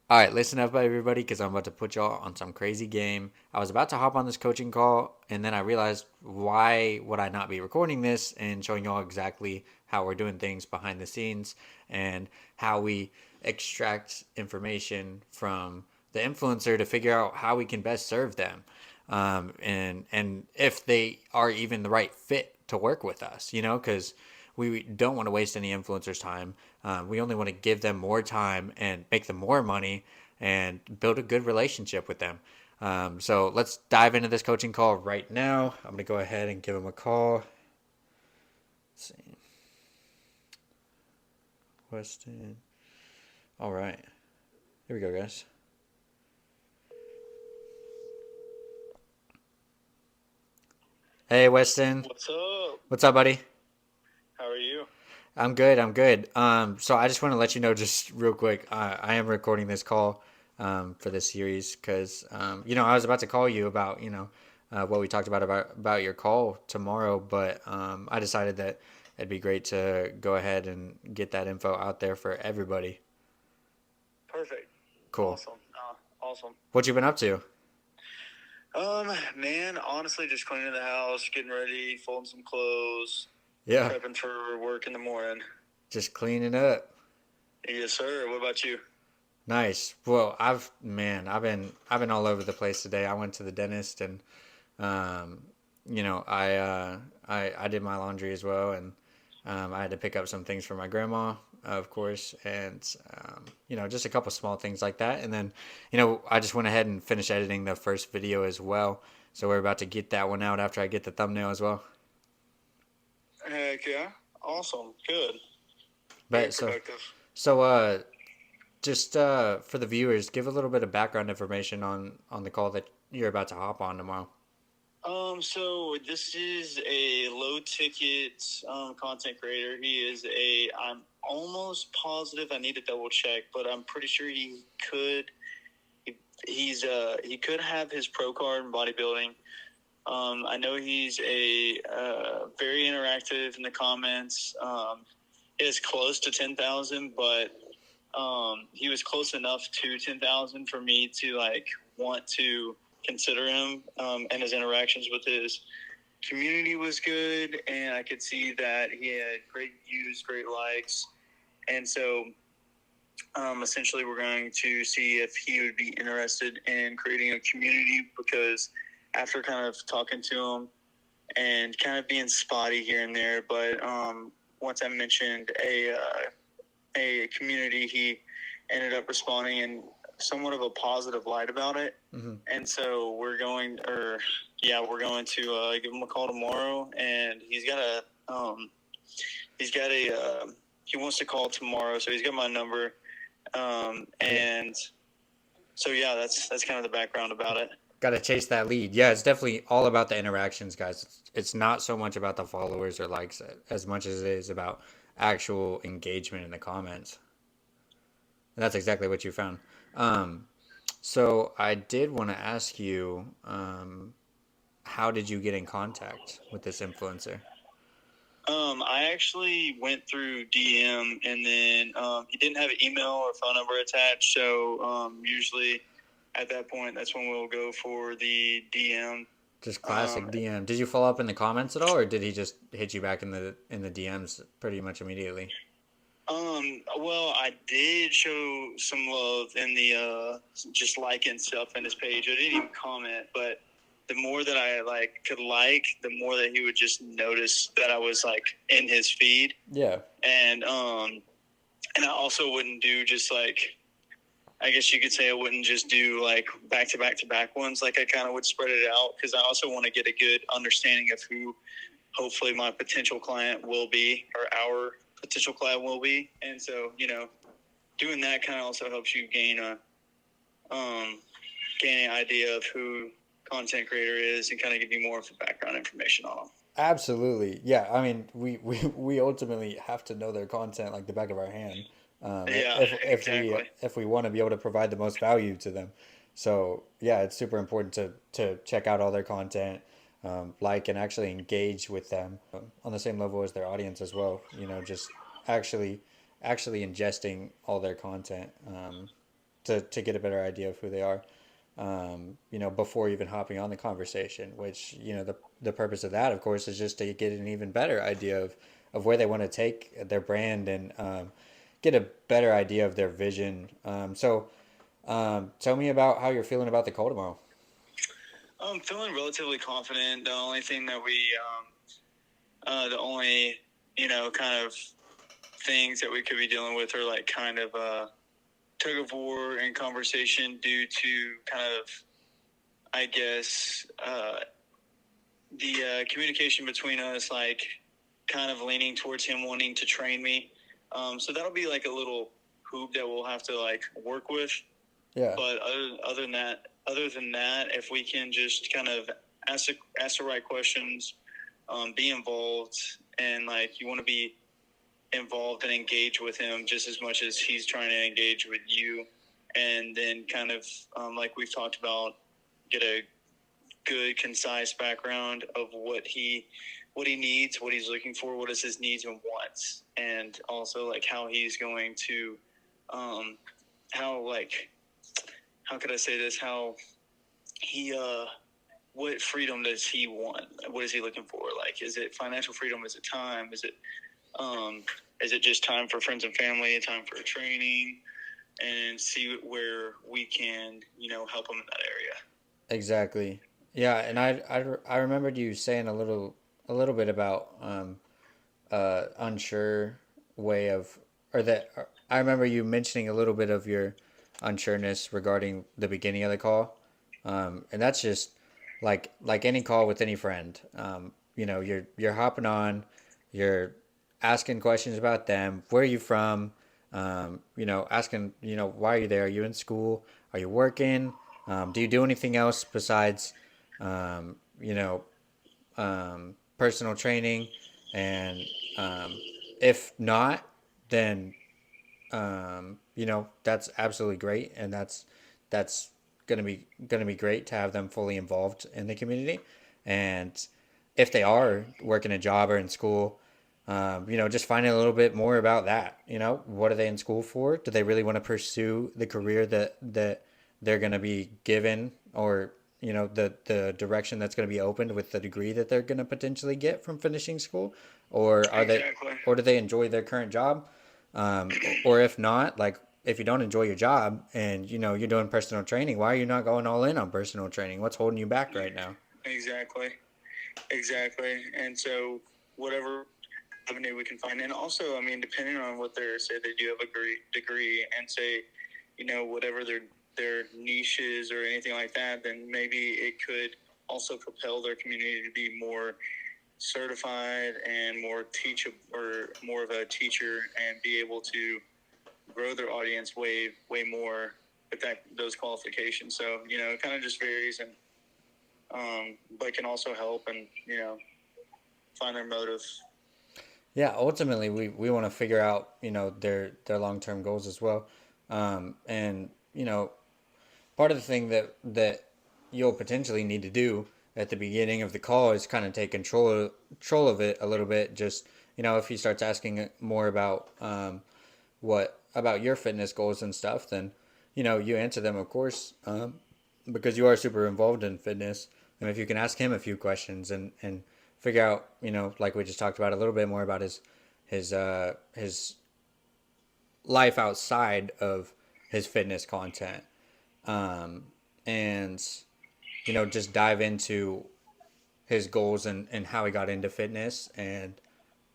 All right, listen up, everybody, because I'm about to put y'all on some crazy game. I was about to hop on this coaching call, and then I realized why would I not be recording this and showing y'all exactly how we're doing things behind the scenes and how we extract information from the influencer to figure out how we can best serve them, and if they are even the right fit to work with us. Because we don't want to waste any influencers' time. We only want to give them more time and make them more money and build a good relationship with them. So let's dive into this coaching call right now. I'm going to go ahead and give him a call. Let's see. Weston. All right. Here we go, guys. Hey, Weston. What's up? What's up, buddy? How are you? I'm good. I'm good. So I just want to let you know, just real quick, I am recording this call for this series because I was about to call you about what we talked about your call tomorrow, but I decided that it'd be great to go ahead and get that info out there for everybody. Perfect. Cool. Awesome. Awesome. What you been up to? Man, honestly, just cleaning the house, getting ready, folding some clothes, Yeah, prepping for work in the morning. just cleaning up. Yes, sir. What about you? Nice. Well, I've been all over the place today. I went to the dentist and Um, I did my laundry as well, and I had to pick up some things for my grandma, of course, and just a couple small things like that. And then, I just went ahead and finished editing the first video as well. So we're about to get that one out after I get the thumbnail as well. Heck yeah. Awesome. Good. Very But so productive. so just for the viewers, give a little bit of background information on the call that you're about to hop on tomorrow. So this is a low ticket content creator. I'm almost positive, I need to double check, but I'm pretty sure he, he could have his pro card in bodybuilding. I know he's a very interactive in the comments. He is close to 10,000, but he was close enough to 10,000 for me to want to consider him. And his interactions with his community was good, and I could see that he had great views, great likes, and so essentially we're going to see if he would be interested in creating a community because after kind of talking to him and kind of being spotty here and there, but once I mentioned a community, he ended up responding in somewhat of a positive light about it. Mm-hmm. And so we're going to give him a call tomorrow, and he wants to call tomorrow, so he's got my number. Yeah. And so yeah, that's kind of the background about it. Got to chase that lead. Yeah, it's definitely all about the interactions, guys. It's not so much about the followers or likes as much as it is about actual engagement in the comments. And that's exactly what you found. Um, so I did want to ask you, how did you get in contact with this influencer? I actually went through DM, and then he didn't have an email or phone number attached. So usually at that point, that's when we'll go for the DM. Just classic Um, DM. Did you follow up in the comments at all, or did he just hit you back in the DMs pretty much immediately? well, I did show some love in the just liking stuff in his page. I didn't even comment, but the more that I could the more that he would just notice that I was in his feed, Yeah. and I also wouldn't do just I guess you could say I wouldn't just do back to back to back ones. Like I kind of would spread it out because I also want to get a good understanding of who hopefully my potential client will be or our potential client will be. And so, doing that kind of also helps you um, gain an idea of who content creator is and kind of give you more of the background information on them. Absolutely. Yeah. I mean, we ultimately have to know their content like the back of our hand. Yeah, exactly. If we want to be able to provide the most value to them. So yeah, it's super important to check out all their content, like and actually engage with them on the same level as their audience as well. Just actually actually ingesting all their content. to get a better idea of who they are. Before even hopping on the conversation, which, the purpose of that, of course, is just to get an even better idea of where they want to take their brand and get a better idea of their vision. Tell me about how you're feeling about the call tomorrow. I'm feeling relatively confident. The only thing that the only, kind of things that we could be dealing with are like kind of tug of war and conversation due to kind of, I guess, the communication between us, like kind of leaning towards him wanting to train me. So that'll be like a little hoop that we'll have to like work with. Yeah. But other than that, if we can just kind of ask the right questions, be involved, and like you want to be involved and engage with him just as much as he's trying to engage with you, and then kind of like we've talked about, get a good concise background of what he needs, what he's looking for, what is his needs and wants, and also like how he's going to how could I say this, how he what freedom does he want, what is he looking for, like is it financial freedom, is it time, is it just time for friends and family, time for training, and see where we can help him in that area. Exactly. Yeah, and I remembered you saying a little bit about unsure way of, or that I remember you mentioning a little bit of your unsureness regarding the beginning of the call, and that's just like any call with any friend. You're hopping on, you're asking questions about them. Where are you from? Asking, why are you there? Are you in school? Are you working? Do you do anything else besides, um, you know, personal training? And if not, then that's absolutely great, and that's gonna be great to have them fully involved in the community. And if they are working a job or in school, just finding a little bit more about that. What are they in school for? Do they really want to pursue the career that they're going to be given, or the direction that's going to be opened with the degree that they're going to potentially get from finishing school, or are they, Exactly. or do they enjoy their current job? Or if not, like if you don't enjoy your job and you're doing personal training, why are you not going all in on personal training? What's holding you back right now? Exactly. Exactly. And so whatever avenue we can find, and also, I mean, depending on what they're, say they do have a degree, and say, whatever their niche is or anything like that, then maybe it could also propel their community to be more certified and more more of a teacher, and be able to grow their audience way more with those qualifications. So it kind of just varies, and but can also help, and find their motive. Yeah, ultimately we want to figure out their long term goals as well, and part of the thing that you'll potentially need to do at the beginning of the call is kind of take control of it a little bit. Just if he starts asking more about what about your fitness goals and stuff, then you answer them, of course, because you are super involved in fitness. And if you can ask him a few questions and figure out, like we just talked about, a little bit more about his life outside of his fitness content, and just dive into his goals and how he got into fitness, and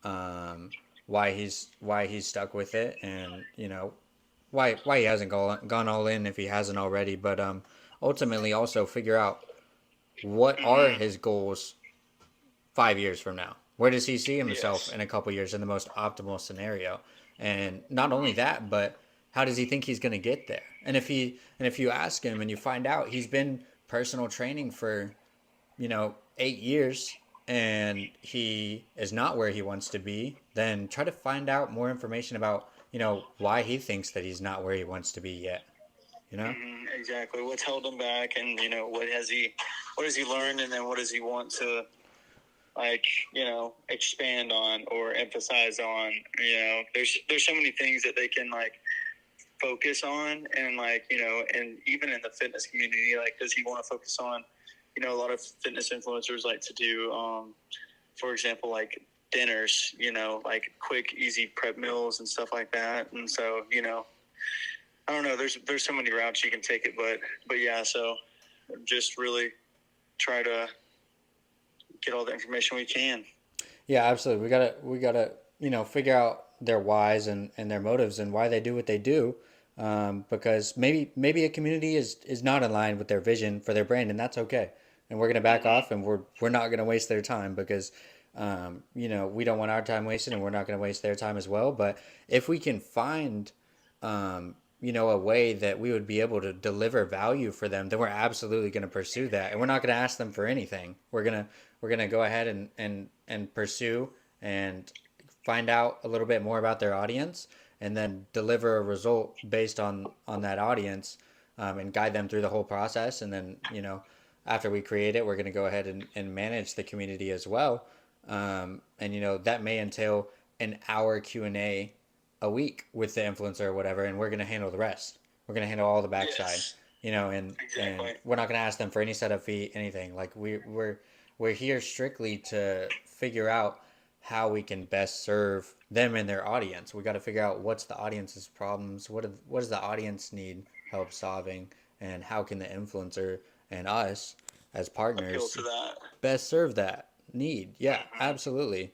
um, why he's stuck with it, and why he hasn't gone all in if he hasn't already. But ultimately also figure out what are Mm-hmm. his goals 5 years from now. Where does he see himself Yes. in a couple years in the most optimal scenario? And not only Mm-hmm. that, but how does he think he's going to get there? And if you ask him and you find out he's been personal training for 8 years and he is not where he wants to be, then try to find out more information about why he thinks that he's not where he wants to be yet. You know? Mm-hmm. Exactly. What's held him back, and what has he learned, and then what does he want to, like, expand on or emphasize on? There's so many things that they can, like, focus on, and like, and even in the fitness community, like, does he want to focus on, a lot of fitness influencers like to do, for example, like dinners, like quick, easy prep meals and stuff like that. And so, I don't know. There's so many routes you can take it, but yeah. So just really try to get all the information we can. Yeah, absolutely. We gotta figure out their whys and their motives and why they do what they do. Because maybe a community is not aligned with their vision for their brand, and that's okay. And we're gonna back Mm-hmm. off, and we're not gonna waste their time because we don't want our time wasted, and we're not gonna waste their time as well. But if we can find a way that we would be able to deliver value for them, then we're absolutely going to pursue that, and we're not going to ask them for anything. We're gonna go ahead and pursue and find out a little bit more about their audience, and then deliver a result based on that audience, and guide them through the whole process. And then after we create it, we're going to go ahead and manage the community as well. And that may entail an hour Q&A a week with the influencer or whatever, and we're going to handle the rest. We're going to handle all the backside, Yes, and exactly. we're not going to ask them for any setup fee, anything. Like we're here strictly to figure out how we can best serve them and their audience. We got to figure out what's the audience's problems, what does the audience need help solving, and how can the influencer and us as Appeal partners to that. best serve that need. Yeah, Mm-hmm. absolutely.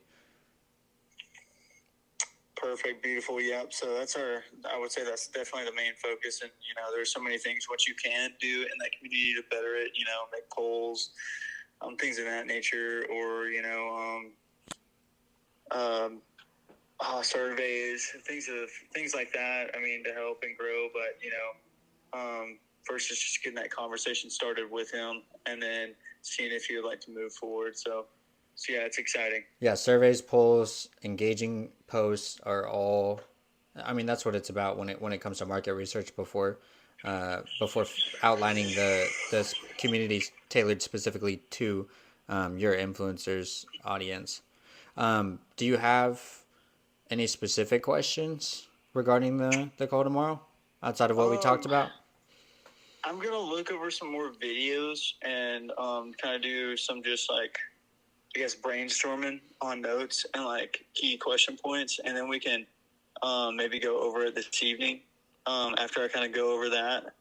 Perfect, beautiful. Yep. So I would say that's definitely the main focus. And, there's so many things what you can do in that community to better it, make polls, things of that nature, or, um, surveys, things like that. I mean, to help and grow, but, first is just getting that conversation started with him and then seeing if he would like to move forward. So yeah, it's exciting. Yeah, surveys, polls, engaging posts are all. I mean, that's what it's about when it comes to market research before outlining the communities tailored specifically to your influencers audience. Do you have any specific questions regarding the call tomorrow outside of what we talked Um, about? I'm gonna look over some more videos and kind of do some just like, I guess, brainstorming on notes and like key question points, and then we can maybe go over it this evening after I kind of go over that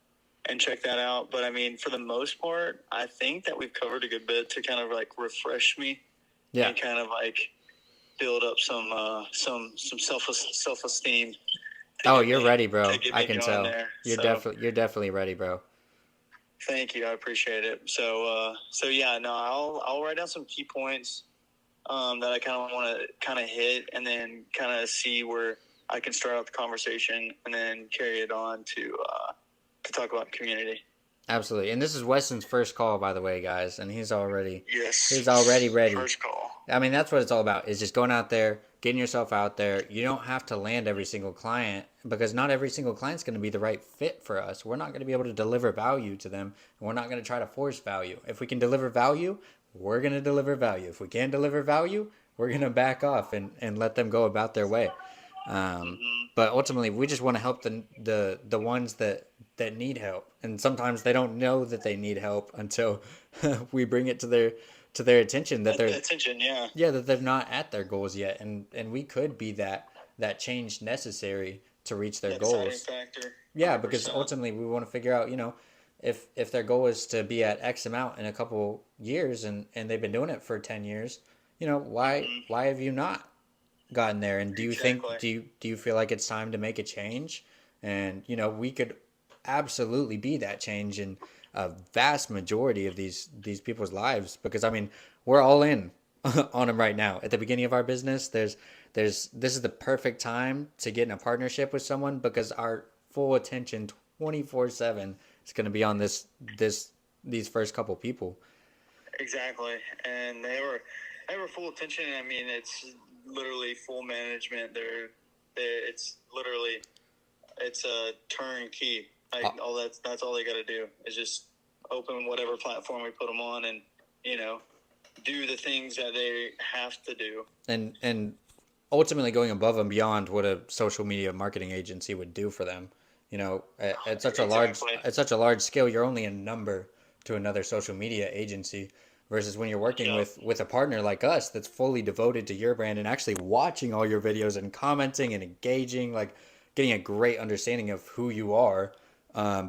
and check that out. But I mean, for the most part, I think that we've covered a good bit to kind of like refresh me Yeah. and kind of like build up some self esteem Oh, you're ready, to bro. get I me can going tell. there. You're So definitely ready, bro. thank you, I appreciate it. So yeah, no, I'll write down some key points that I kind of want to kind of hit, and then kind of see where I can start out the conversation, and then carry it on to talk about community. Absolutely. And this is Weston's first call, by the way, guys, and he's already Yes, ready. first call. I mean, that's what it's all about. Is just going out there, getting yourself out there. You don't have to land every single client because not every single client's going to be the right fit for us. We're not going to be able to deliver value to them, and we're not going to try to force value. If we can deliver value, we're going to deliver value. If we can't deliver value, we're going to back off and let them go about their way. Um, Mm-hmm. but ultimately, we just want to help the ones that need help, and sometimes they don't know that they need help until we bring it to their attention that they're Attention, yeah, yeah, that they're not at their goals yet, and we could be that change necessary to reach their that deciding goals. factor, Yeah, because 100%. ultimately we want to figure out, if their goal is to be at X amount in a couple years, and they've been doing it for 10 years, why Mm-hmm. why have you not gotten there? And Exactly. do you feel like it's time to make a change? And we could absolutely be that change in a vast majority of these people's lives, because I mean, we're all in on them right now. At the beginning of our business, there's this is the perfect time to get in a partnership with someone, because our full attention 24/7 is going to be on these first couple people. Exactly, and they were full attention. I mean, it's literally full management. It's literally it's a turnkey. Like, Uh, all that's all they got to do is just open whatever platform we put them on, and you know do the things that they have to do. and ultimately going above and beyond what a social media marketing agency would do for them. At such a large Exactly. scale, you're only a number to another social media agency. Versus when you're working Yep. with a partner like us that's fully devoted to your brand and actually watching all your videos and commenting and engaging, like getting a great understanding of who you are,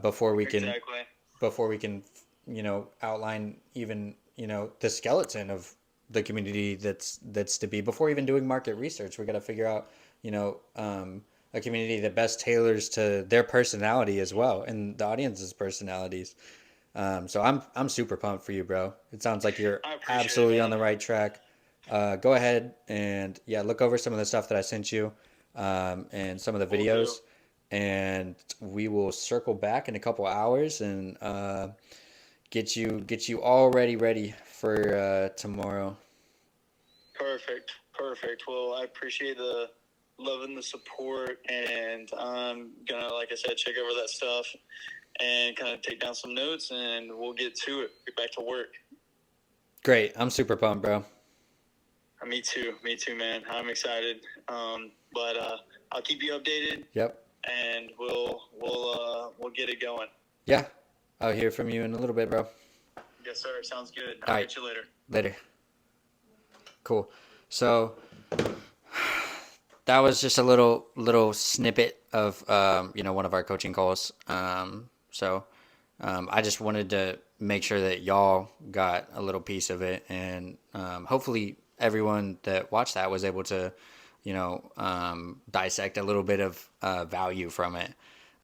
before we can Exactly. before we can outline even the skeleton of the community that's to be. Before even doing market research, we got to figure out a community that best tailors to their personality as well and the audience's personalities. So I'm super pumped for you, bro. It sounds like you're I appreciate it, absolutely on man. the right track. Go ahead and yeah, look over some of the stuff that I sent you, and some of the We'll do. videos, and we will circle back in a couple hours and get you all ready for tomorrow. Perfect. Perfect. Well, I appreciate the love and the support, and I'm gonna, like I said, check over that stuff and kind of take down some notes, and we'll get to it. Get back to work. Great. I'm super pumped, bro. Me too. Me too, man. I'm excited. But I'll keep you updated, Yep. and we'll get it going. Yeah. I'll hear from you in a little bit, bro. Yes, sir. Sounds good. All I'll right. catch you later. Later. Cool. So that was just a little snippet of one of our coaching calls. I just wanted to make sure that y'all got a little piece of it, and hopefully everyone that watched that was able to dissect a little bit of value from it.